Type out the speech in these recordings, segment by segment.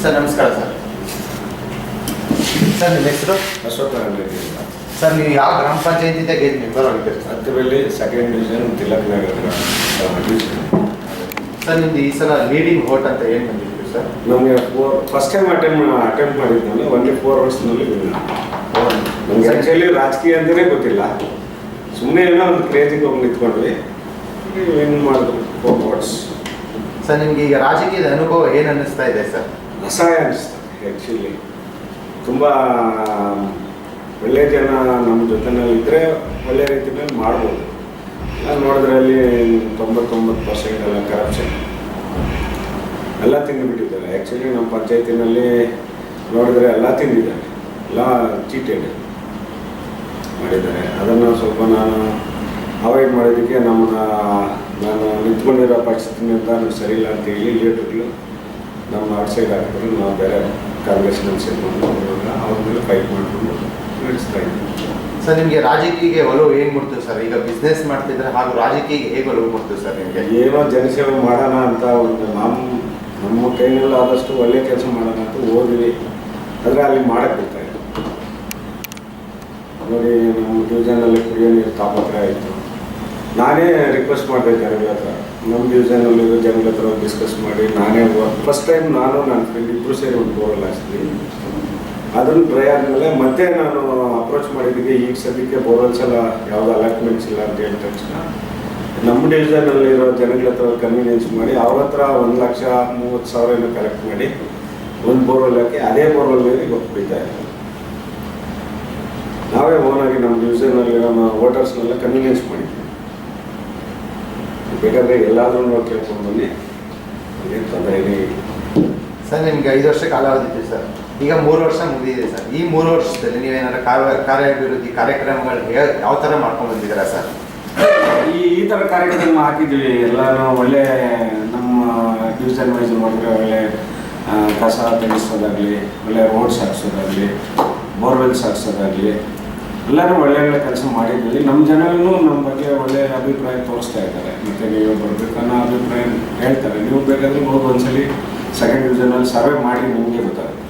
Sir ನಮಸ್ಕಾರ sir. Sir ನಿಮ್ಮ ಹೆಸರು? ಅಶೋಕ ರೆಡ್ಡಿ. ಸರ್ ನೀವು ಯಾವ ಗ್ರಾಮ ಪಂಚಾಯತಿಗೆ ಮೆಂಬರ್ ಆಗಿದ್ದೀರಿ ಸರ್? ಹತ್ತಿರದಲ್ಲಿ ಸೆಕೆಂಡ್ ಡಿವಿಷನ್ ತಿಲಕ್ ನಗರ ಡಿವಿಷನ್. ಸರ್ ನಿಮ್ದು ಈ ಸಲ ಲೀಡಿಂಗ್ ವೋಟ್ ಅಂತ ಏನು ಬಂದಿದ್ದೀರಿ ಸರ್? ನಮಗೆ ಫಸ್ಟ್ ಟೈಮ್ ಅಟೆಂಪ್ಟ್ ಮಾಡಿದ್ನಲ್ಲ, ಓನ್ಲಿ 4 ಅವರ್ಸ್ನಲ್ಲಿ ನಮಗೆ ಆ್ಯಕ್ಚುಲಿ ರಾಜಕೀಯ ಅಂತಲೇ ಗೊತ್ತಿಲ್ಲ. ಸುಮ್ಮನೆ ಏನೋ ಒಂದು ಕ್ರೇಜಿಗೆ ಹೋಗಿ ನಿಂತ್ಕೊಂಡ್ವಿ, ಏನು ಮಾಡಿದ್ರು 4 ಅವರ್ಸ್. ಸರ್ ನಿಮ್ಗೆ ಈಗ ರಾಜಕೀಯದ ಅನುಭವ ಏನು ಅನ್ನಿಸ್ತಾ ಇದೆ ಸರ್? ಅಸಹಾಯ ಅನಿಸ್ತದೆ ಆ್ಯಕ್ಚುಲಿ. ತುಂಬ ಒಳ್ಳೆಯ ಜನ ನಮ್ಮ ಜೊತೆನಲ್ಲಿದ್ದರೆ ಒಳ್ಳೆಯ ರೀತಿಯಲ್ಲಿ ಮಾಡ್ಬೋದು. ನೋಡಿದ್ರೆ ಅಲ್ಲಿ 99% ಎಲ್ಲ ಕರಪ್ಷನ್ ಎಲ್ಲ ತಿಂದುಬಿಟ್ಟಿದ್ದಾರೆ. ಆ್ಯಕ್ಚುಲಿ ನಮ್ಮ ಪಂಚಾಯತಿನಲ್ಲಿ ನೋಡಿದ್ರೆ ಎಲ್ಲ ತಿಂದಿದ್ದಾರೆ, ಎಲ್ಲ ಚೀಟೆಡ್ ಮಾಡಿದ್ದಾರೆ. ಅದನ್ನು ಸ್ವಲ್ಪ ನಾನು ಅವಾಯ್ಡ್ ಮಾಡೋದಕ್ಕೆ ನಾನು ನಿಂತ್ಕೊಂಡಿರೋ ಪರಿಸ್ಥಿತಿನಿಂದ ಸರಿ ಇಲ್ಲ ಅಂತೇಳಿ ಲೀಡರ್ಗಳು ನಮ್ಮ ಔಟ್ಸೈಡ್ ಹಾಕಿದ್ರು. ನಾವು ಬೇರೆ ಕಾಂಗ್ರೆಸ್ನಲ್ಲಿ ಸೇರ್ಕೊಂಡು ಅವ್ರ ಮೇಲೆ ಫೈಟ್ ಮಾಡಿಕೊಂಡು ನಡೆಸ್ತಾ ಇದ್ದೀವಿ. ಸರ್ ನಿಮಗೆ ರಾಜಕೀಯಕ್ಕೆ ಒಲವು ಏನು ಮುಡ್ತು ಸರ್? ಈಗ ಬಿಸ್ನೆಸ್ ಮಾಡ್ತಿದ್ರೆ ಹಾಗೂ ರಾಜಕೀಯಕ್ಕೆ ಹೇಗೆ ಒಲವು ಮುಡ್ತು ಸರ್ ನಿಮಗೆ? ಏನೋ ಜನಸೇವೆ ಮಾಡೋಣ ಅಂತ ಒಂದು ನಮ್ಮ ಕೈನಲ್ಲಿ ಆದಷ್ಟು ಒಳ್ಳೆ ಕೆಲಸ ಮಾಡೋಣ ಅಂತ ಹೋದ್ವಿ. ಆದರೆ ಅಲ್ಲಿ ಮಾಡೋಕ್ಕೆ ಬಿಡ್ತಾಯಿಲ್ಲ. ನೋಡಿ, ನಮ್ಮ ಡಿವಿಷನಲ್ಲಿ ಕುಡಿಯೋ ನೀರು ತಾಪತ್ರ ಆಯಿತು. ನಾನೇ ರಿಕ್ವೆಸ್ಟ್ ಮಾಡಿದೆ ಜನಗಳ ಹತ್ರ, ನಮ್ಮ ಡಿವಿಷನಲ್ಲಿ ಜನಗಳ ಹತ್ರ ಡಿಸ್ಕಸ್ ಮಾಡಿ ನಾನೇ ಫಸ್ಟ್ ಟೈಮ್ ನಾನು ನನ್ನ ಫ್ರೆಂಡ್ ಇಬ್ಬರು ಸೇರಿ ಒಂದು ಬೋರ್ವೆಲ್ ಹಾಕ್ಸಿದ್ವಿ. ಅದನ್ನು ಡ್ರೈ ಆದಮೇಲೆ ಮತ್ತೆ ನಾನು ಅಪ್ರೋಚ್ ಮಾಡಿದ್ದಕ್ಕೆ ಈಗ ಸದ್ಯಕ್ಕೆ ಬೋರ್ವೆಲ್ಸ್ ಎಲ್ಲ ಯಾವುದೋ ಅಲಾಟ್ಮೆಂಟ್ಸ್ ಇಲ್ಲ ಅಂತ ಹೇಳಿದ ತಕ್ಷಣ ನಮ್ಮ ಡಿವಿಷನಲ್ಲಿರೋ ಜನಗಳ ಹತ್ರ ಕನ್ವಿನೆನ್ಸ್ ಮಾಡಿ ಅವ್ರ ಹತ್ರ 1,30,000 ಕಲೆಕ್ಟ್ ಮಾಡಿ ಒಂದು ಬೋರ್ವೆಲ್ ಹಾಕಿ ಅದೇ ಬೋರ್ವೆಲ್ ಮೇಲೆ ಕುಡಿತಾ ಇದ್ದೀವಿ. ನಾವೇ ಓನಾಗಿ ನಮ್ಮ ಡಿವಿಷನಲ್ಲಿ ನಮ್ಮ ವೋಟರ್ಸ್ನೆಲ್ಲ ಕನ್ವಿನೆನ್ಸ್ ಮಾಡಿದ್ವಿ. ಬೇಕಾದರೆ ಎಲ್ಲಾದರೂ ನೋಡಿ ಕೇಳ್ಕೊಂಡು ಬನ್ನಿ, ಅದೇನು ತೊಂದರೆ ಇಲ್ಲ. ಸರ್ ನಿಮ್ಗೆ 5 ವರ್ಷ ಕಾಲಾವಧಿ ಇದೆ ಸರ್. ಈಗ 3 ವರ್ಷ ಮುಗಿದಿದೆ ಸರ್. ಈ 3 ವರ್ಷದಲ್ಲಿ ನೀವೇನಾದ್ರು ಕಾರ್ಯಾಭಿವೃದ್ಧಿ ಕಾರ್ಯಕ್ರಮಗಳು ಯಾವ ಥರ ಮಾಡ್ಕೊಂಡು ಬಂದಿದ್ದೀರಾ ಸರ್? ಈ ಥರ ಕಾರ್ಯಕ್ರಮ ಹಾಕಿದ್ವಿ. ಎಲ್ಲನೂ ಒಳ್ಳೆ ನಮ್ಮ ಡಿವಿಷನ್ ವೈಸ್ ಮಾಡಿದ್ರೆ ಒಳ್ಳೆ ಕಸ ತೆಗೆಸೋದಾಗಲಿ, ಒಳ್ಳೆ ರೋಡ್ಸ್ ಹಾಕ್ಸೋದಾಗಲಿ, ಬೋರ್ವೆಲ್ಸ್ ಹಾಕ್ಸೋದಾಗಲಿ ಎಲ್ಲರೂ ಒಳ್ಳೆ ಒಳ್ಳೆ ಕೆಲಸ ಮಾಡಿದ್ವಿ. ನಮ್ಮ ಜನರೂ ನಮ್ಮ ಬಗ್ಗೆ ಒಳ್ಳೆಯ ಅಭಿಪ್ರಾಯ ತೋರಿಸ್ತಾ ಇದ್ದಾರೆ. ಮತ್ತು ನೀವು ಬರಬೇಕು ಅನ್ನೋ ಅಭಿಪ್ರಾಯ ಹೇಳ್ತಾರೆ. ನೀವು ಬೇಕಾದರೆ ಹೋಗಿ ಒಂದ್ಸಲಿ ಸೆಕೆಂಡ್ ಡಿವಿಷನಲ್ಲಿ ಸರ್ವೆ ಮಾಡಿ ನಿಮಗೆ ಗೊತ್ತಾಗುತ್ತೆ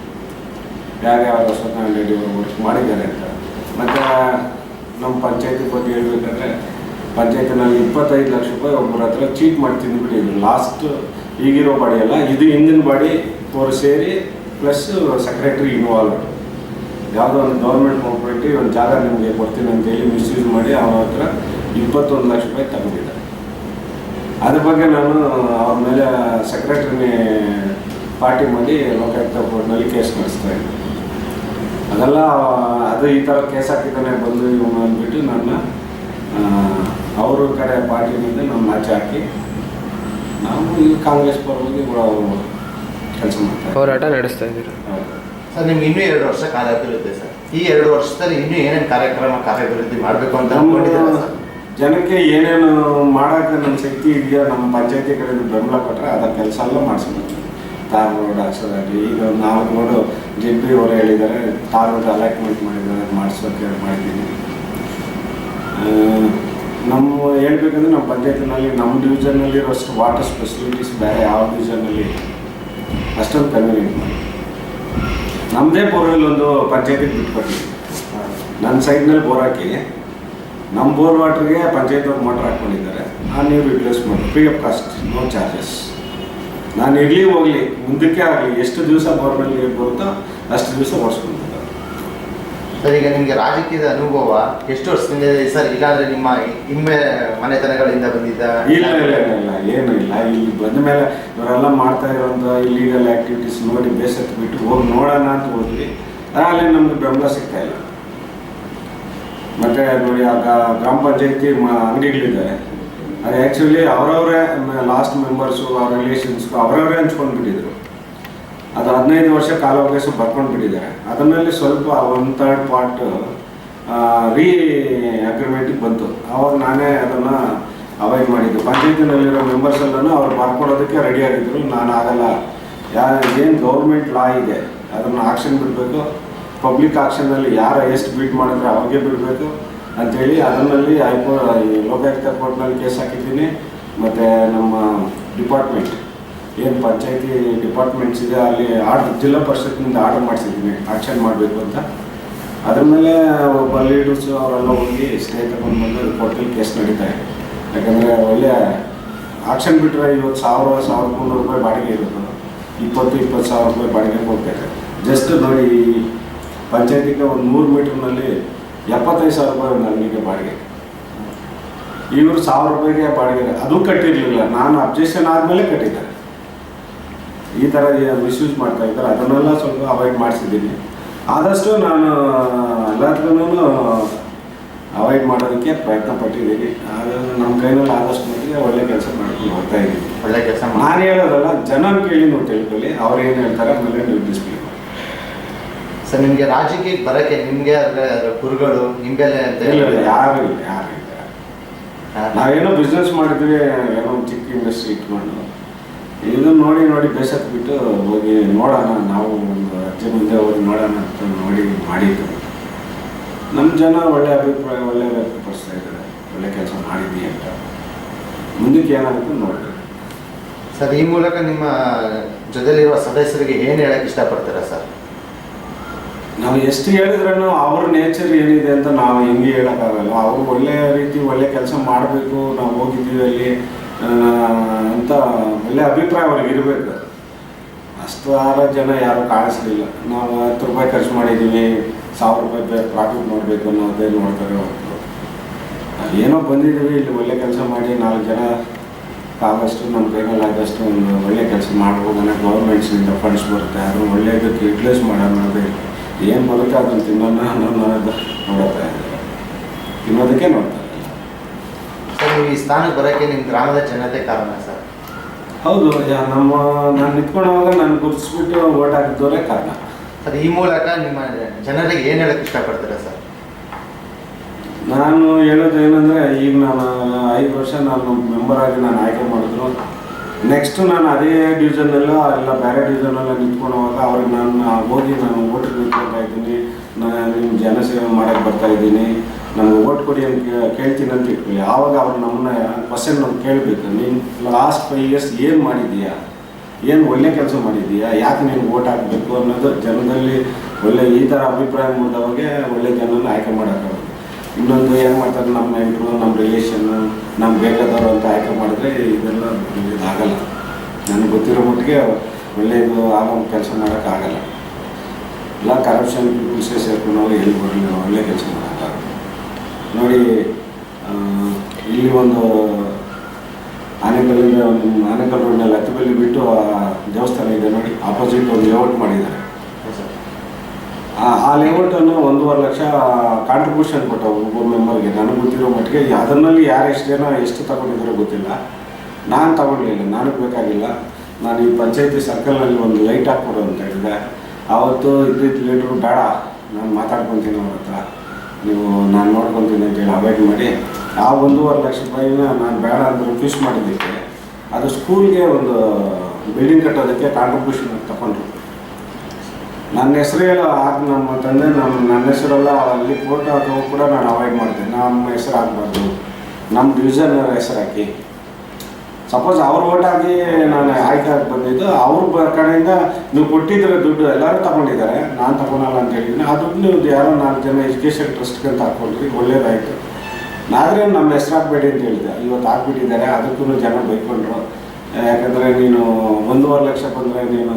ಯಾರ್ಯಾವ ಅಶೋಕ ರೆಡ್ಡಿ ಅವರು ವರ್ಕ್ ಮಾಡಿದ್ದಾರೆ ಅಂತ. ಮತ್ತು ನಮ್ಮ ಪಂಚಾಯತಿ ಬಗ್ಗೆ ಹೇಳಬೇಕಾದ್ರೆ ಪಂಚಾಯತಿನಲ್ಲಿ 25 ಲಕ್ಷ ರೂಪಾಯಿ ಒಬ್ಬರ ಹತ್ರ ಚೀಟ್ ಮಾಡಿ ತಿಂದುಬಿಟ್ಟಿದ್ರು. ಲಾಸ್ಟ್ ಈಗಿರೋ ಬಾಡಿ ಅಲ್ಲ, ಇದು ಹಿಂದಿನ ಬಾಡಿ 4 ಸೇರಿ ಪ್ಲಸ್ ಸೆಕ್ರೆಟ್ರಿ ಇನ್ವಾಲ್ವ್. ಯಾವುದೋ ಒಂದು ಗೌರ್ಮೆಂಟ್ ಕೋಆಪರೇಟಿವ್ ಒಂದು ಜಾಗ ನಿಮಗೆ ಕೊಡ್ತೀನಿ ಅಂತೇಳಿ ಮಿಸ್ಯೂಸ್ ಮಾಡಿ ಅವರ ಹತ್ರ 21 ಲಕ್ಷ ರೂಪಾಯಿ ತಗೊಂಡಿದ್ದಾರೆ. ಅದ್ರ ಬಗ್ಗೆ ನಾನು ಅವ್ರ ಮೇಲೆ ಸೆಕ್ರೆಟ್ರಿನೇ ಪಾರ್ಟಿ ಮಾಡಿ ಲೋಕಾಯುಕ್ತ ಕೋರ್ಟ್ನಲ್ಲಿ ಕೇಸ್ ನಡೆಸ್ತಾ ಇದ್ದೆ. ಅದೆಲ್ಲ ಅದು ಈ ಥರ ಕೇಸ್ ಹಾಕಿದ್ದಾನೆ ಬಂದು ಇವನು ಅಂದ್ಬಿಟ್ಟು ನನ್ನ ಅವ್ರ ಕಡೆ ಪಾರ್ಟಿನಿಂದ ನಮ್ಮ ಆಚೆ ಹಾಕಿ ನಾವು ಈಗ ಕಾಂಗ್ರೆಸ್ ಪರವಾಗಿ ಕೆಲಸ ಮಾಡ್ತಾರೆ, ಹೋರಾಟ ನಡೆಸ್ತಾ ಇದ್ದೀರಾ. ಸರ್ ನಿಮ್ಗೆ ಇನ್ನೂ 2 ವರ್ಷ ಕಾಲಾಭಿವೃದ್ಧಿ ಸರ್. ಈ 2 ವರ್ಷದಲ್ಲಿ ಇನ್ನೂ ಏನೇನು ಕಾರ್ಯಾಭಿವೃದ್ಧಿ ಮಾಡಬೇಕು ಅಂತ ಅನ್ಕೊಂಡಿದ್ದೀರಾ ಸರ್? ಜನಕ್ಕೆ ಏನೇನು ಮಾಡೋಕ್ಕೆ ನಮ್ಮ ಶಕ್ತಿ ಇದೆಯೋ ನಮ್ಮ ಪಂಚಾಯತಿ ಕಡೆಯಿಂದ ಬೆಂಬಲ ಕೊಟ್ಟರೆ ಅದರ ಕೆಲಸ ಎಲ್ಲ ಮಾಡಿಸ್ಬೇಕು. ತಾರ್ ರೋಡ್ ಹಾಕ್ಸೋದಾಗಲಿ, ಈಗ 4 ರೋಡು JP ಅವರು ಹೇಳಿದ್ದಾರೆ, ತಾರ್ ರೋಡ್ ಅಲಾಟ್ಮೆಂಟ್ ಮಾಡಿದ್ದಾರೆ, ಮಾಡಿಸೋಕೆ ಮಾಡಿದ್ದೀನಿ. ನಮ್ಮ ಹೇಳ್ಬೇಕಂದ್ರೆ ನಮ್ಮ ಪಂಚಾಯತಿನಲ್ಲಿ ನಮ್ಮ ಡಿವಿಷನ್ನಲ್ಲಿರೋಷ್ಟು ವಾಟರ್ ಫೆಸಿಲಿಟೀಸ್ ಬೇರೆ ಯಾವ ಡಿವಿಷನ್ನಲ್ಲಿ ಅಷ್ಟೊಂದು ಕನ್ವೀನಿಯಂಟ್ ಮಾಡಿ ನಮ್ಮದೇ ಬೋರ್ವೆಲ್ ಒಂದು ಪಂಚಾಯತಿಗೆ ಬಿಟ್ಕೊಟ್ಟಿದ್ವಿ. ನನ್ನ ಸೈಡ್ನಲ್ಲಿ ಬೋರ್ ಹಾಕಿ ನಮ್ಮ ಬೋರ್ ವಾಟ್ರಿಗೆ ಪಂಚಾಯತ್ ಅವ್ರು ಮೋಟ್ರ್ ಹಾಕ್ಕೊಂಡಿದ್ದಾರೆ. ಆ ನೀರು ರಿಪ್ಲೇಸ್ ಮಾಡಿ free of cost, no charges. ನಾನು ಇರಲಿ ಹೋಗಲಿ ಮುಂದಕ್ಕೆ ಆಗಲಿ ಎಷ್ಟು ದಿವಸ ಬೋರ್ವೆಲ್ ನೀರು ಬರುತ್ತೋ ಅಷ್ಟು ದಿವಸ ಓಡಿಸ್ಕೊಂತಾರೆ. ಸರ್ ಈಗ ನಿಮಗೆ ರಾಜಕೀಯದ ಅನುಭವ ಎಷ್ಟು ವರ್ಷದಿಂದ ಇದೆ ಸರ್? ಇಲ್ಲಾಂದರೆ ನಿಮ್ಮ ಹಿಮ್ಮೆ ಮನೆತನಗಳಿಂದ ಬಂದಿದ್ದ? ಇಲ್ಲ ಏನೂ ಇಲ್ಲ. ಇಲ್ಲಿ ಬಂದ ಮೇಲೆ ಇವರೆಲ್ಲ ಮಾಡ್ತಾ ಇರೋಂಥ ಇಲ್ಲೀಗಲ್ ಆ್ಯಕ್ಟಿವಿಟೀಸ್ ನೋಡಿ ಬೇಸತ್ತು ಬಿಟ್ಟು ಹೋಗಿ ನೋಡೋಣ ಅಂತ ಹೋದ್ವಿ. ಅಲ್ಲಿ ನಮಗೆ ಬೆಂಬಲ ಸಿಗ್ತಾ ಇಲ್ಲ. ಮತ್ತು ನೋಡಿ, ಆಗ ಗ್ರಾಮ ಪಂಚಾಯತಿ ಅಂಗಡಿಗಳಿದ್ದಾರೆ, ಅದು ಆ್ಯಕ್ಚುಲಿ ಅವರವರೇ ಲಾಸ್ಟ್ ಮೆಂಬರ್ಸು ಅವ್ರ ರಿಲೇಷನ್ಸ್ಗೂ ಅವರವರೇ ಹಂಚ್ಕೊಂಡ್ಬಿಟ್ಟಿದ್ರು. ಅದು 15 ವರ್ಷ ಕಾಲಾವಕಾಶ ಬರ್ಕೊಂಡು ಬಿಟ್ಟಿದ್ದಾರೆ. ಅದರಲ್ಲಿ ಸ್ವಲ್ಪ 1/3 ಪಾರ್ಟ್ ರೀ ಅಗ್ರಿಮೆಂಟಿಗೆ ಬಂತು. ಅವಾಗ ನಾನೇ ಅದನ್ನು ಅವಾಯ್ಡ್ ಮಾಡಿದ್ದು. ಪಂಚಾಯತಿನಲ್ಲಿರೋ ಮೆಂಬರ್ಸ್ ಎಲ್ಲನೂ ಅವ್ರು ಬರ್ಕೊಡೋದಕ್ಕೆ ರೆಡಿ ಆಗಿದ್ದರು. ನಾನು ಆಗಲ್ಲ, ಏನು ಗೌರ್ಮೆಂಟ್ ಲಾ ಇದೆ ಅದನ್ನು ಆಕ್ಷನ್ ಬಿಡಬೇಕು, ಪಬ್ಲಿಕ್ ಆಕ್ಷನ್ನಲ್ಲಿ ಯಾರು ಎಷ್ಟು ಬೀಟ್ ಮಾಡಿದ್ರೆ ಅವ್ರಿಗೆ ಬಿಡಬೇಕು ಅಂಥೇಳಿ ಅದರಲ್ಲಿ ಲೋಕಾಯುಕ್ತ ಕೋರ್ಟ್ನಲ್ಲಿ ಕೇಸ್ ಹಾಕಿದ್ದೀನಿ. ಮತ್ತು ನಮ್ಮ ಡಿಪಾರ್ಟ್ಮೆಂಟ್ ಏನು ಪಂಚಾಯತಿ ಡಿಪಾರ್ಟ್ಮೆಂಟ್ಸ್ ಇದೆ ಅಲ್ಲಿ ಜಿಲ್ಲಾ ಪರಿಷತ್ನಿಂದ ಆರ್ಡರ್ ಮಾಡಿಸಿದ್ದೀನಿ ಆಕ್ಷನ್ ಮಾಡಬೇಕು ಅಂತ. ಅದ್ರ ಮೇಲೆ ಒಬ್ಬ ಲೀಡರ್ಸು ಅವರೆಲ್ಲ ಹೋಗಿ ಸ್ಟೇ ತಗೊಂಡು ಬಂದು ಕೋರ್ಟಲ್ಲಿ ಕೇಸ್ ನಡೀತಾ ಇದೆ. ಯಾಕಂದರೆ ಒಳ್ಳೆ ಆಕ್ಷನ್ ಬಿಟ್ಟರೆ 50,000 ರೂಪಾಯಿ ಬಾಡಿಗೆ ಇರೋದು, 20,000 ರೂಪಾಯಿ ಬಾಡಿಗೆ ಹೋಗ್ತಾಯಿದೆ. ಜಸ್ಟ್ ನೋಡಿ, ಪಂಚಾಯತಿಗೆ ಒಂದು 100 ಮೀಟ್ರ್ನಲ್ಲಿ 75,000 ರೂಪಾಯಿ ನನಗೆ ಬಾಡಿಗೆ. ಇವರು 1,000 ರೂಪಾಯಿಗೆ ಬಾಡಿಗೆ ಅದು ಕಟ್ಟಿರಲಿಲ್ಲ, ನಾನು ಅಬ್ಜೆಕ್ಷನ್ ಆದಮೇಲೆ ಕಟ್ಟಿದ್ದಾರೆ. ಈ ಥರ ಮಿಸ್ಯೂಸ್ ಮಾಡ್ತಾ ಇದ್ದಾರೆ. ಅದನ್ನೆಲ್ಲ ಸ್ವಲ್ಪ ಅವಾಯ್ಡ್ ಮಾಡಿಸಿದ್ದೀನಿ. ಆದಷ್ಟು ನಾನು ಎಲ್ಲದಕ್ಕೂ ಅವಾಯ್ಡ್ ಮಾಡೋದಕ್ಕೆ ಪ್ರಯತ್ನ ಪಟ್ಟಿದ್ದೀನಿ. ಅದು ನಮ್ಮ ಕೈನಲ್ಲಿ ಆದಷ್ಟು ಮಟ್ಟಿಗೆ ಒಳ್ಳೆ ಕೆಲಸ ಮಾಡ್ಕೊಂಡು ಹೋಗ್ತಾ ಇದ್ದೀನಿ. ಒಳ್ಳೆ ಕೆಲಸ ನಾನು ಹೇಳೋದಲ್ಲ, ಜನ ಕೇಳಿ ನೀವು ತಿಳ್ಕೊಳ್ಳಿ, ಅವ್ರು ಏನು ಹೇಳ್ತಾರೆ ಆಮೇಲೆ ನೀವು ಡಿಸ್ಪ್ಲೇ ಮಾಡಿ. ಸರ್, ನಿಮಗೆ ರಾಜಕೀಯಕ್ಕೆ ಬರೋಕ್ಕೆ ನಿಮಗೆ ಅದರ ಗುರುಗಳು ನಿಂಬೆಲೆ ಅಂತ ಯಾರು ಇಲ್ಲ. ನಾವೇನೋ ಬಿಸ್ನೆಸ್ ಮಾಡಿದ್ವಿ, ಏನೋ ಒಂದು ಚಿಕ್ಕ ಇಂಡಸ್ಟ್ರಿ ಇಟ್ಕೊಂಡು ಇದನ್ನು ನೋಡಿ ಬೇಸತ್ತು ಬಿಟ್ಟು ಹೋಗಿ ನೋಡೋಣ, ನಾವು ಒಂದು ಅಜ್ಜಿ ಮುಂದೆ ಹೋಗಿ ನೋಡೋಣ ಅಂತ ನೋಡಿ ಮಾಡಿದ್ದು. ನಮ್ಮ ಜನ ಒಳ್ಳೆ ಅಭಿಪ್ರಾಯ ಒಳ್ಳೆ ವ್ಯಕ್ತಪಡಿಸ್ತಾ ಇದ್ದಾರೆ, ಒಳ್ಳೆ ಕೆಲಸ ಮಾಡಿದ್ವಿ ಅಂತ. ಮುಂದಕ್ಕೆ ಏನಾಗುತ್ತೆ ನೋಡ್ರಿ. ಸರ್, ಈ ಮೂಲಕ ನಿಮ್ಮ ಜೊತೆಲಿರುವ ಸದಸ್ಯರಿಗೆ ಏನು ಹೇಳಕ್ಕೆ ಇಷ್ಟಪಡ್ತೀರಾ ಸರ್? ನಾವು ಎಷ್ಟು ಹೇಳಿದ್ರೂ ಅವ್ರ ನೇಚರ್ ಏನಿದೆ ಅಂತ ನಾವು ಹೆಂಗೆ ಹೇಳೋಕ್ಕಾಗಲ್ಲ. ಅವರು ಒಳ್ಳೆಯ ರೀತಿ ಒಳ್ಳೆ ಕೆಲಸ ಮಾಡಬೇಕು, ನಾವು ಹೋಗಿದ್ದೀವಿ ಅಲ್ಲಿ ಅಂತ ಒಳ್ಳೆ ಅಭಿಪ್ರಾಯ ಅವ್ರಿಗೆ ಇರಬೇಕು. ಅಷ್ಟು ಜನ ಯಾರೂ ಕಾಣಿಸ್ಲಿಲ್ಲ. ನಾವು 10 ರೂಪಾಯಿ ಖರ್ಚು ಮಾಡಿದ್ದೀವಿ, 1,000 ರೂಪಾಯಿ ಪ್ರಾಫಿಟ್ ಮಾಡಬೇಕು ಅನ್ನೋದೇ ನೋಡ್ತಾರೆ ಹೊರತು ಏನೋ ಬಂದಿದ್ದೀವಿ ಇಲ್ಲಿ ಒಳ್ಳೆ ಕೆಲಸ ಮಾಡಿ 4 ಜನ ಆದಷ್ಟು ನಮ್ಮ ಕೈನಲ್ಲಿ ಆದಷ್ಟು ಒಂದು ಒಳ್ಳೆ ಕೆಲಸ ಮಾಡ್ಬೋದನ್ನ ಗೌರ್ಮೆಂಟ್ಸಿಂದ ಫಂಡ್ಸ್ ಬರುತ್ತೆ, ಅದನ್ನು ಒಳ್ಳೆಯದಕ್ಕೆ ಯುಟಿಲೈಸ್ ಮಾಡೋದು. ಏನು ಬರುತ್ತೆ ಅದನ್ನು ತಿನ್ನೋಣ ಅನ್ನೋದು ನೋಡ್ತಾ ಇದ್ದಾರೆ, ತಿನ್ನೋದಕ್ಕೆ ನೋಡ್ತಾರೆ. ಸರ್, ನೀವು ಈ ಸ್ಥಾನಕ್ಕೆ ಬರೋಕ್ಕೆ ನಿಮ್ಮ ಗ್ರಾಮದ ಜನತೆ ಕಾರಣ ಸರ್? ಹೌದು, ನಾನು ನಿಂತ್ಕೊಳ್ಳೋವಾಗ ನಾನು ಗುರುತಿಸ್ಬಿಟ್ಟು ಓಟ್ ಹಾಕಿದ್ದವರೇ ಕಾರಣ. ಸರ್, ಈ ಮೂಲಕ ನಿಮ್ಮ ಜನರಿಗೆ ಏನು ಹೇಳಕ್ಕೆ ಇಷ್ಟಪಡ್ತೀರಾ ಸರ್? ನಾನು ಹೇಳೋದು ಏನಂದರೆ, ಈಗ ನಾನು 5 ವರ್ಷ ನಾನು ಮೆಂಬರ್ ಆಗಿ ನಾನು ಆಯ್ಕೆ ಮಾಡಿದ್ರು. ನೆಕ್ಸ್ಟು ನಾನು ಅದೇ ಡಿವಿಷನಲ್ಲೋ ಇಲ್ಲ ಬೇರೆ ಡಿವಿಷನಲ್ಲೋ ನಿಂತ್ಕೊಳ್ಳೋವಾಗ ಅವ್ರಿಗೆ ನಾನು ಹೋಗಿ ನಾನು ಓಟ್ ನಿಂತ್ಕೊಳ್ತಾ ಇದ್ದೀನಿ, ನಿಮ್ಮ ಜನಸೇವೆ ಮಾಡೋಕ್ಕೆ ಬರ್ತಾಯಿದ್ದೀನಿ, ನನಗೆ ಓಟ್ ಕೊಡಿ ಅಂತ ಕೇಳ್ತೀನಿ ಅಂತ ಇಟ್ಕೊಳ್ಳಿ. ಆವಾಗ ಅವ್ರು ನಮ್ಮನ್ನ ಕ್ವಶನ್ ನಾವು ಕೇಳಬೇಕು, ನೀನು ಲಾಸ್ಟ್ 5 ಇಯರ್ಸ್ ಏನು ಮಾಡಿದೀಯಾ, ಏನು ಒಳ್ಳೆ ಕೆಲಸ ಮಾಡಿದೀಯಾ, ಯಾಕೆ ನೀನು ಓಟ್ ಹಾಕಬೇಕು ಅನ್ನೋದು ಜನದಲ್ಲಿ ಒಳ್ಳೆ ಈ ಥರ ಅಭಿಪ್ರಾಯ ಮೂಡಿದವಾಗೆ ಒಳ್ಳೆ ಜನನ ಆಯ್ಕೆ ಮಾಡೋಕ್ಕಾಗುತ್ತೆ. ಇನ್ನೊಂದು ಏನು ಮಾಡ್ತಾರೆ, ನಮ್ಮ ನೆಂಟರು, ನಮ್ಮ ರಿಲೇಷನ್ನು, ನಮ್ಗೆ ಬೇಕಾದವರು ಅಂತ ಆಯ್ಕೆ ಮಾಡಿದ್ರೆ ಇದೆಲ್ಲ ಇದಾಗಲ್ಲ. ನನಗೆ ಗೊತ್ತಿರೋ ಮಟ್ಟಿಗೆ ಒಳ್ಳೆಯದು ಆಗೋ ಕೆಲಸ ಮಾಡೋಕ್ಕಾಗಲ್ಲ. ಎಲ್ಲ ಕರಪ್ಷನ್ ಪೀಪಲ್ಸೇ ಸೇರ್ಕೊಂಡು ನಾವು ಎಲ್ಲಿ ಬರಲಿ ಒಳ್ಳೆ ಕೆಲಸ ಮಾಡೋಕ್ಕಾಗಲ್ಲ. ನೋಡಿ, ಇಲ್ಲಿ ಒಂದು ಆನೆಕಲ್ ರೋಡ್ನಲ್ಲಿ ಹತ್ತಬಲ್ಲಿ ಬಿಟ್ಟು ದೇವಸ್ಥಾನ ಇದೆ ನೋಡಿ, ಆಪೋಸಿಟ್ ಒಂದು ಲೇಔಟ್ ಮಾಡಿದ್ದಾರೆ. ಆ ಲೇಔಟನ್ನು 1.5 ಲಕ್ಷ ಕಾಂಟ್ರಿಬ್ಯೂಷನ್ ಕೊಟ್ಟ ಒಬ್ಬ ಮೆಂಬರ್ಗೆ. ನನಗೆ ಗೊತ್ತಿರೋ ಮಟ್ಟಿಗೆ ಅದರಲ್ಲಿ ಯಾರು ಎಷ್ಟು ಜನ ಎಷ್ಟು ತಗೊಂಡಿದ್ದಾರೋ ಗೊತ್ತಿಲ್ಲ. ನಾನು ತಗೊಳ್ಳಿಲ್ಲ, ನನಗೆ ಬೇಕಾಗಿಲ್ಲ. ನಾನು ಈ ಪಂಚಾಯತಿ ಸರ್ಕಲ್ನಲ್ಲಿ ಒಂದು ಲೈಟ್ ಹಾಕ್ಕೊಡು ಅಂತ ಹೇಳಿದೆ. ಆವತ್ತು ಇದ್ದಿದ್ದ ಲೀಡ್ರು ಬೇಡ, ನಾನು ಮಾತಾಡ್ಕೊತೀನಿ ಅವ್ರ ಹತ್ರ, ನೀವು ನಾನು ನೋಡ್ಕೊತೀನಿ ಅಂತೇಳಿ ಅವಾಯ್ಡ್ ಮಾಡಿ ಆ 1.5 ಲಕ್ಷ ರೂಪಾಯಿನ ನಾನು ಬೇಡ ಅಂತ ರಿಕ್ವೆಸ್ಟ್ ಮಾಡಿದ್ದಕ್ಕೆ ಅದು ಸ್ಕೂಲ್ಗೆ ಒಂದು ಬಿಲ್ಡಿಂಗ್ ಕಟ್ಟೋದಕ್ಕೆ ಕಾಂಟ್ರಿಬ್ಯೂಷನ್ ತಗೊಂಡ್ರು. ನನ್ನ ಹೆಸರು ನಮ್ಮ ತಂದೆ ನನ್ನ ಹೆಸರೆಲ್ಲ ಅಲ್ಲಿ ಫೋಟೋ ಹಾಕೋ ಕೂಡ ನಾನು ಅವಾಯ್ಡ್ ಮಾಡ್ತೀನಿ. ನಮ್ಮ ಹೆಸರು ಹಾಕಬಾರ್ದು, ನಮ್ಮ ಡಿವಿಷನ್ ಹೆಸರು ಹಾಕಿ. ಸಪೋಸ್ ಅವ್ರು ಓಟ್ ಹಾಕಿ ನಾನು ಆಯ್ಕೆ ಆಗಿ ಬಂದಿದ್ದು, ಅವ್ರ ಕಡೆಯಿಂದ ನೀವು ಕೊಟ್ಟಿದ್ರೆ ದುಡ್ಡು ಎಲ್ಲರೂ ತಗೊಂಡಿದ್ದಾರೆ, ನಾನು ತಗೊಳಲ್ಲ ಅಂತ ಹೇಳಿದ್ದೀನಿ. ಆ ದುಡ್ಡು ನೀವು ಯಾರೋ 4 ಜನ ಎಜುಕೇಷನ್ ಟ್ರಸ್ಟ್ಗೆ ಅಂತ ಹಾಕ್ಕೊಂಡ್ರಿ, ಒಳ್ಳೇದಾಯಿತು. ನಾದ್ರೆ ನಮ್ಮ ಹೆಸರು ಹಾಕ್ಬೇಡಿ ಅಂತ ಹೇಳಿದೆ. ಇವತ್ತು ಹಾಕ್ಬಿಟ್ಟಿದ್ದಾರೆ, ಅದಕ್ಕೂ ಜನ ಬೈಕೊಂಡ್ರು. ಯಾಕಂದರೆ ನೀನು 1.5 ಲಕ್ಷ ಬಂದರೆ ನೀನು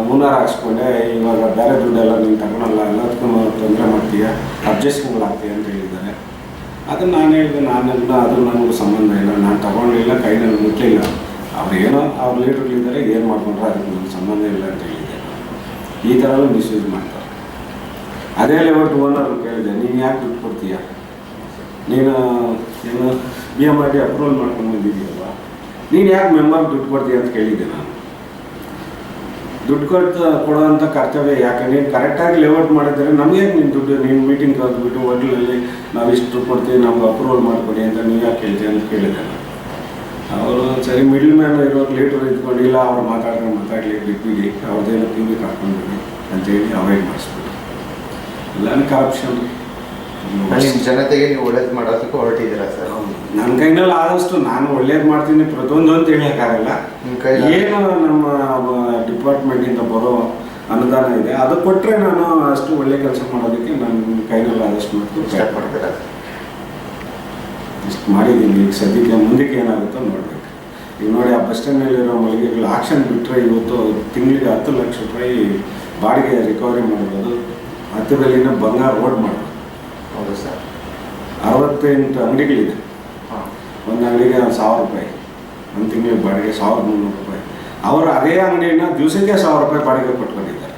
ಮೂನಾರು ಹಾಕ್ಸ್ಕೊಂಡೆ, ಇವಾಗ ಬೇರೆ ದುಡ್ಡೆಲ್ಲ ನೀನು ತಗೊಳಲ್ಲ, ಎಲ್ಲದಕ್ಕೂ ತೊಂದರೆ ಮಾಡ್ತೀಯ, ಅಬ್ಜೆಕ್ಷನ್ಗಳಾಗ್ತೀಯ ಅಂತ ಹೇಳಿದ್ದಾರೆ. ಅದನ್ನು ನಾನು ಹೇಳಿದೆ, ಅದು ನನಗೂ ಸಂಬಂಧ ಇಲ್ಲ, ನಾನು ತಗೊಂಡಿಲ್ಲ, ಕೈನಲ್ಲಿ ಮುಟ್ಟಲಿಲ್ಲ. ಅವ್ರೇನೋ ಅವ್ರ ಲೀಡರ್ಗಳಿದ್ದಾರೆ, ಏನು ಮಾಡ್ಕೊಂಡ್ರೆ ಅದಕ್ಕೆ ನನಗೆ ಸಂಬಂಧ ಇಲ್ಲ ಅಂತ ಹೇಳಿದೆ. ಈ ಥರ ಮಿಸ್ಯೂಸ್ ಮಾಡ್ತಾರೆ. ಅದೇ ಲೇಔಟ್ ಓನರ್ ಕೇಳಿದೆ, ನೀನು ಯಾಕೆ ದುಡ್ಡು ಕೊಡ್ತೀಯ, ನೀನು ಏನು BMRD ಅಪ್ರೂವಲ್ ಮಾಡ್ಕೊಂಡು ಬಂದಿದ್ದೀಯಲ್ವ, ನೀನು ಯಾಕೆ ಮೆಂಬರ್ಗೆ ದುಡ್ಡು ಕೊಡ್ತೀಯ ಅಂತ ಕೇಳಿದ್ದೆ. ನಾನು ದುಡ್ಡು ಕೊಡೋವಂಥ ಕರ್ತವ್ಯ ಯಾಕೆ, ನೀನು ಕರೆಕ್ಟಾಗಿ ಲೇಔಟ್ ಮಾಡಿದರೆ ನಮಗೆ ಯಾಕೆ ನೀನು ದುಡ್ಡು, ನೀನು ಮೀಟಿಂಗ್ ಕರೆದ್ಬಿಟ್ಟು ಹೋಟ್ಲಲ್ಲಿ ನಾವು ಇಷ್ಟು ದುಡ್ಡು ಕೊಡ್ತೀವಿ, ನಮ್ಗೆ ಅಪ್ರೂವಲ್ ಮಾಡಿಕೊಡಿ ಅಂತ ನೀವು ಯಾಕೆ ಕೇಳ್ತೀವಿ ಅಂತ ಕೇಳಿದೆ. ಅವರು ಸರಿ ಮಿಡ್ಲ್ ಮ್ಯಾನ್ ಇರೋರು ಲೀಡರ್ ಇದ್ಕೊಂಡಿಲ್ಲ, ಅವ್ರು ಮಾತಾಡಲಿ ಬಿಟ್ಬಿಡಿ, ಅವ್ರದ್ದೇನು ಟಿ ವಿ ಹಾಕ್ಕೊಂಡ್ಬಿಡಿ ಅಂತೇಳಿ ಅವಾಯ್ಡ್ ಮಾಡಿಸ್ಬಿಟ್ಟು. ಎಲ್ಲನೂ ಕರಪ್ಷನ್. ನಿಮ್ಮ ಜನತೆಗೆ ನೀವು ಒಳ್ಳೇದು ಮಾಡೋದಕ್ಕೆ ಹೊರಟಿದ್ದೀರಾ ಸರ್. ನನ್ನ ಕೈನಲ್ಲಿ ಆದಷ್ಟು ನಾನು ಒಳ್ಳೇದು ಮಾಡ್ತೀನಿ ಪ್ರತಿಯೊಂದು ಅಂತ ಹೇಳೋಕ್ಕಾಗಲ್ಲ. ನಿಮ್ಮ ಕೈಲಿ ಏನು ನಮ್ಮ ಡಿಪಾರ್ಟ್ಮೆಂಟಿಂದ ಬರೋ ಅನುದಾನ ಇದೆ ಅದು ಕೊಟ್ಟರೆ ನಾನು ಅಷ್ಟು ಒಳ್ಳೆ ಕೆಲಸ ಮಾಡೋದಕ್ಕೆ ನನ್ನ ಕೈನಲ್ಲಿ ಆದಷ್ಟು ಮಾಡ್ತೀನಿ. ಇಷ್ಟಪಡ್ತೀರಾ? ಇಷ್ಟು ಮಾಡಿದ್ದೀನಿ. ಈಗ ಸದ್ಯಕ್ಕೆ ಮುಂದಕ್ಕೆ ಏನಾಗುತ್ತೋ ನೋಡಬೇಕು. ಈಗ ನೋಡಿ ಆ ಬಸ್ ಸ್ಟ್ಯಾಂಡ್ನಲ್ಲಿರೋ ಮಳಿಗೆಗಳು ಆಕ್ಷನ್ ಬಿಟ್ಟರೆ ಇವತ್ತು ತಿಂಗಳಿಗೆ 10 ಲಕ್ಷ ರೂಪಾಯಿ ಬಾಡಿಗೆ ರಿಕವರಿ ಮಾಡ್ಬೋದು. ಹತ್ತಿರದಲ್ಲಿನ ಬಂಗಾರ ರೋಡ್ ಮಾಡ್ಬೋದು. ಹೌದು ಸರ್. 68 ಅಂಗಡಿಗಳಿದೆ. ಹಾಂ. ಒಂದು ಅಂಗಡಿಗೆ 1000 ರೂಪಾಯಿ, ಒಂದು ತಿಂಗಳಿಗೆ ಬಾಡಿಗೆ 1300 ರೂಪಾಯಿ. ಅವರು ಅದೇ ಅಂಗಡಿನ ದಿವಸಕ್ಕೆ 1000 ರೂಪಾಯಿ ಬಾಡಿಗೆ ಕೊಟ್ಕೊಂಡಿದ್ದಾರೆ.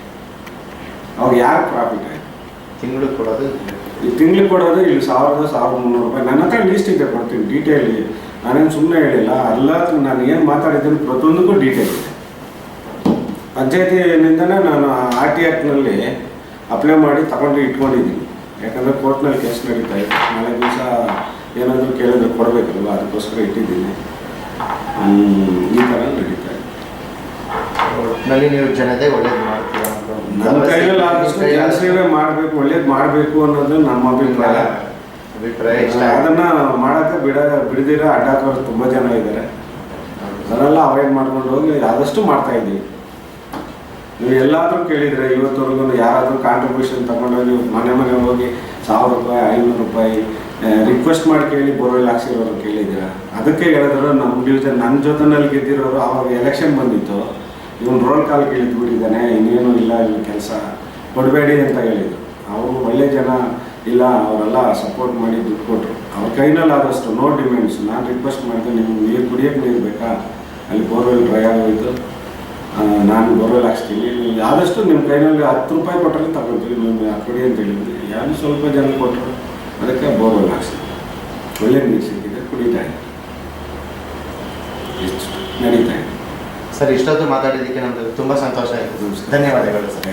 ಅವ್ರಿಗೆ ಯಾರು ಪ್ರಾಫಿಟ್ ಆಯಿತು? ತಿಂಗಳು ಕೊಡೋದು ಈ ತಿಂಗಳಿಗೆ ಕೊಡೋದು ಇಲ್ಲಿ 1000-1300 ರೂಪಾಯಿ. ನನ್ನ ಹತ್ರ ಲೀಸ್ಟ್ ಇದೆ, ಕೊಡ್ತೀನಿ ಡೀಟೇಲ್. ನಾನೇನು ಸುಮ್ಮನೆ ಹೇಳಿಲ್ಲ, ಎಲ್ಲ ನಾನು ಏನು ಮಾತಾಡಿದ್ದೀನಿ ಪ್ರತಿಯೊಂದಕ್ಕೂ ಡೀಟೇಲ್ ಇದೆ. ಪಂಚಾಯತಿನಿಂದನೇ ನಾನು RT ಆ್ಯಕ್ಟ್ನಲ್ಲಿ ಅಪ್ಲೈ ಮಾಡಿ ತಗೊಂಡು ಇಟ್ಕೊಂಡಿದ್ದೀನಿ. ಯಾಕಂದರೆ ಕೋರ್ಟ್ನಲ್ಲಿ ಕೇಸ್ ನಡೀತಾ ಇದೆ. ನಾಳೆ ದಿವಸ ಏನಾದರೂ ಕೇಳಿದ್ರೆ ಕೊಡಬೇಕಲ್ವ, ಅದಕ್ಕೋಸ್ಕರ ಇಟ್ಟಿದ್ದೀನಿ. ಈ ಥರ ನಡೀತಾ ಇದೆ. ಒಟ್ಟಿನಲ್ಲಿ ನೀವು ಜನತೆಗೆ ಒಳ್ಳೇದು ಮಾಡ್ತೀರಾ? ನಮ್ಮ ಕೈಯಲ್ಲಿ ಆದಷ್ಟು ಜನಸೇವೆ ಮಾಡಬೇಕು, ಒಳ್ಳೇದು ಮಾಡಬೇಕು ಅನ್ನೋದು ನಮ್ಮ ಅಭಿಪ್ರಾಯ. ಇಷ್ಟ. ಅದನ್ನು ಮಾಡೋಕ್ಕೆ ಬಿಡದಿರ ಅಡ್ಡಾಕೋರು ತುಂಬ ಜನ ಇದ್ದಾರೆ. ಅದನ್ನೆಲ್ಲ ಅವಾಯ್ಡ್ ಮಾಡ್ಕೊಂಡು ಹೋಗಿ ಆದಷ್ಟು ಮಾಡ್ತಾ ಇದ್ದೀವಿ. ನೀವು ಎಲ್ಲಾದರೂ ಕೇಳಿದರೆ ಇವತ್ತವರೆಗೂ ಯಾರಾದರೂ ಕಾಂಟ್ರಿಬ್ಯೂಷನ್ ತಗೊಂಡೋಗಿ ಮನೆ ಹೋಗಿ 1000 ರೂಪಾಯಿ 500 ರೂಪಾಯಿ ರಿಕ್ವೆಸ್ಟ್ ಮಾಡಿ ಕೇಳಿ ಬೋರ್ವೆಲ್ ಹಾಕ್ಸಿರೋರು ಕೇಳಿದ್ದೀರಾ? ಅದಕ್ಕೆ ಹೇಳಿದ್ರು ನಮ್ಮ ಡಿವಿಷನ್ ನನ್ನ ಜೊತೆನಲ್ಲಿ ಗೆದ್ದಿರೋರು ಅವಾಗ ಎಲೆಕ್ಷನ್ ಬಂದಿತ್ತು, ಇವನು ರೋಲ್ ಕಾಲ್ ಇಳಿದ್ಬಿಟ್ಟಿದ್ದಾನೆ, ಇನ್ನೇನು ಇಲ್ಲ ಇವ್ನ ಕೆಲಸ ಕೊಡಬೇಡಿ ಅಂತ ಹೇಳಿದರು. ಅವರು ಒಳ್ಳೆ ಜನ ಇಲ್ಲ, ಅವರೆಲ್ಲ ಸಪೋರ್ಟ್ ಮಾಡಿ ದುಡ್ಡು ಕೊಟ್ಟರು. ಅವ್ರ ಕೈನಲ್ಲಿ ಆದಷ್ಟು ನೋ ಡಿಮ್ಯಾಂಡ್ಸ್. ನಾನು ರಿಕ್ವೆಸ್ಟ್ ಮಾಡಿದೆ, ನಿಮ್ಗೆ ನೀರು ಕುಡಿಯೋಕ್ಕೆ ನೀರು ಬೇಕಾ? ಅಲ್ಲಿ ಬೋರ್ವೆಲ್ ಡ್ರೈ ಆಗೋಯ್ತು, ನಾನು ಬೋರ್ವೆಲ್ ಹಾಕ್ಸ್ತೀನಿ, ಆದಷ್ಟು ನಿಮ್ಮ ಕೈನಲ್ಲಿ 10 ರೂಪಾಯಿ ಕೊಟ್ಟರೆ ತಗೊಳ್ತೀವಿ, ನೀವು ಕೊಡಿ ಅಂತ ಹೇಳಿದ್ವಿ. ಯಾರು ಸ್ವಲ್ಪ ಜನ ಕೊಟ್ಟರು, ಅದಕ್ಕೆ ಬೋರ್ವೆಲ್ ಹಾಕ್ಸ್ತೀನಿ. ಒಳ್ಳೆ ನೀರು ಸಿಕ್ಕಿದೆ, ಕುಡಿತಾ ಇದೆ, ಇಷ್ಟು ನಡೀತಾ ಇದೆ. ಸರ್, ಇಷ್ಟೊತ್ತು ಮಾತಾಡಿದ್ದಕ್ಕೆ ನಮ್ಗೆ ತುಂಬ ಸಂತೋಷ ಆಯಿತು. ಧನ್ಯವಾದಗಳು ಸರ್.